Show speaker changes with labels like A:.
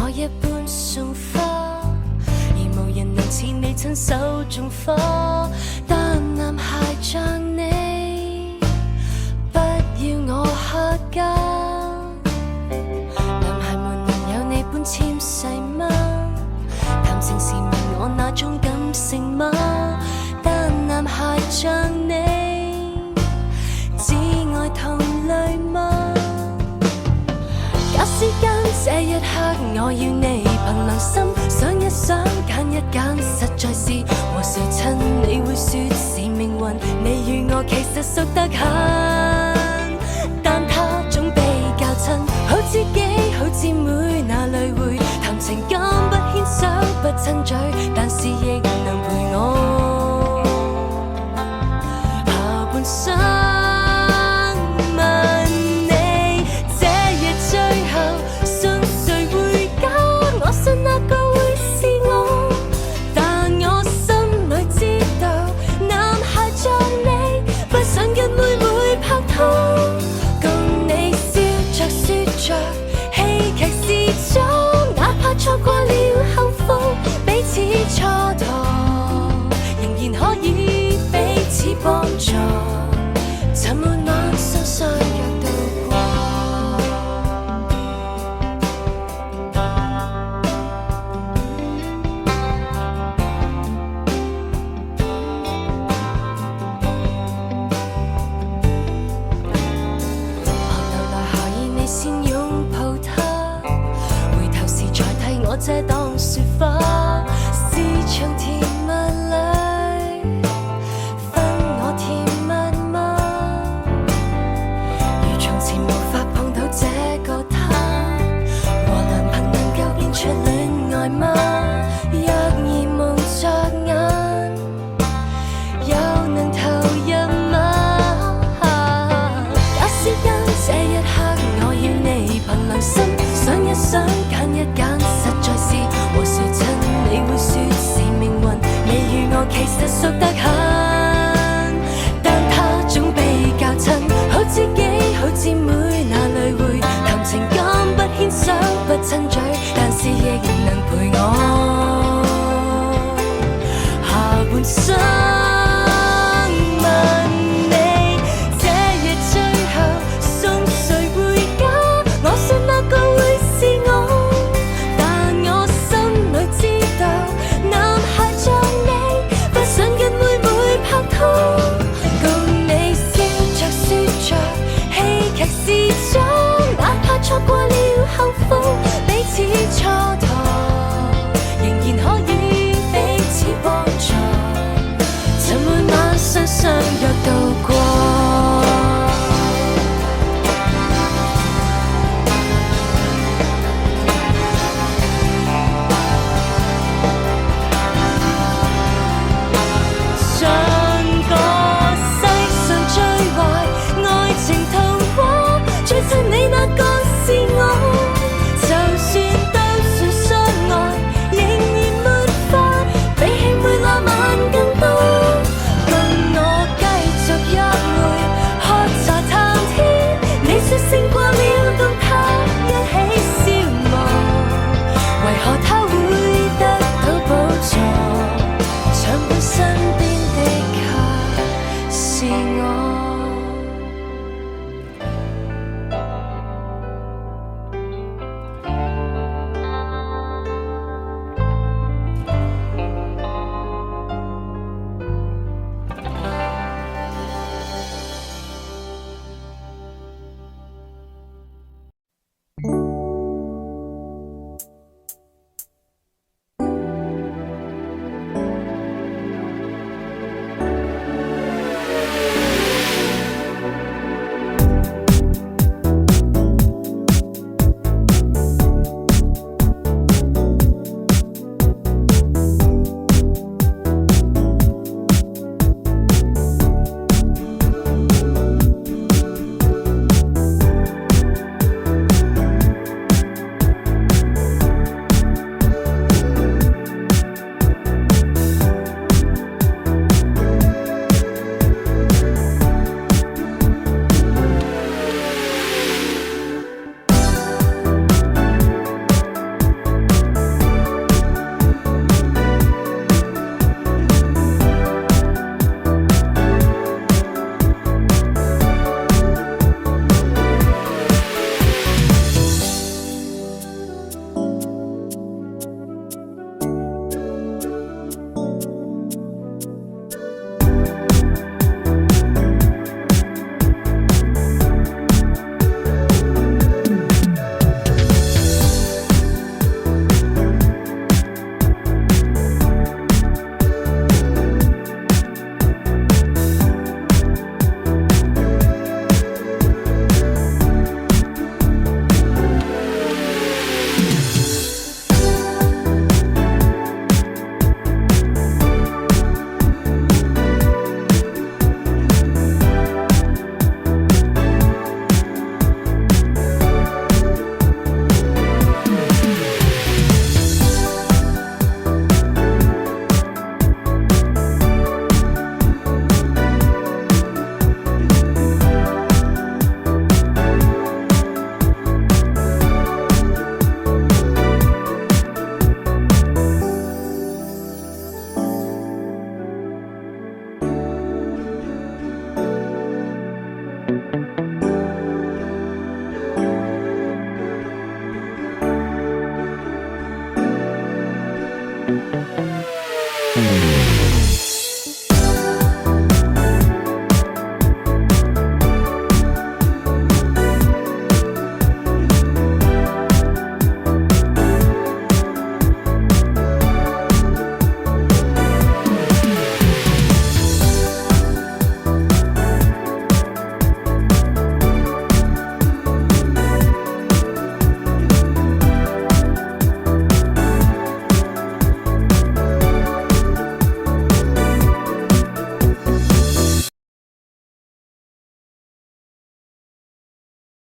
A: 一般送花，而無人能似你親手種花。但男孩像你，不要我客家。男孩們能有你般纖細嗎？談情時問我那種感性嗎？但男孩像你，只愛同類嗎？假使間這一刻我要你憑良心想一想揀一揀，實在是和誰親你會說是命運。你與我其實熟得很，但他總比較親，好知己好姊妹哪裏會談情感不牽手不親嘴，但是亦能陪我下半生。錯過了幸福，彼此蹉跎，仍然可以彼此幫助，沉悶晚上相約度過。旁流來下意你先擁抱他，我這當雪花，是場甜蜜裏分我甜蜜嗎？如從前無法碰到這個他，和良朋能夠變出戀愛嗎？若然蒙着眼，又能投入嗎？假使間這一刻我要你憑良心想一想揀一揀，和誰親你會說是命運。你與我其實熟得很，但他總比較親，好知己好姊妹哪裏會談情感不牽手不親嘴，但是亦能陪我下半生。錯過了幸福，彼此蹉跎，仍然可以彼此幫助，沉悶晚上相約度過。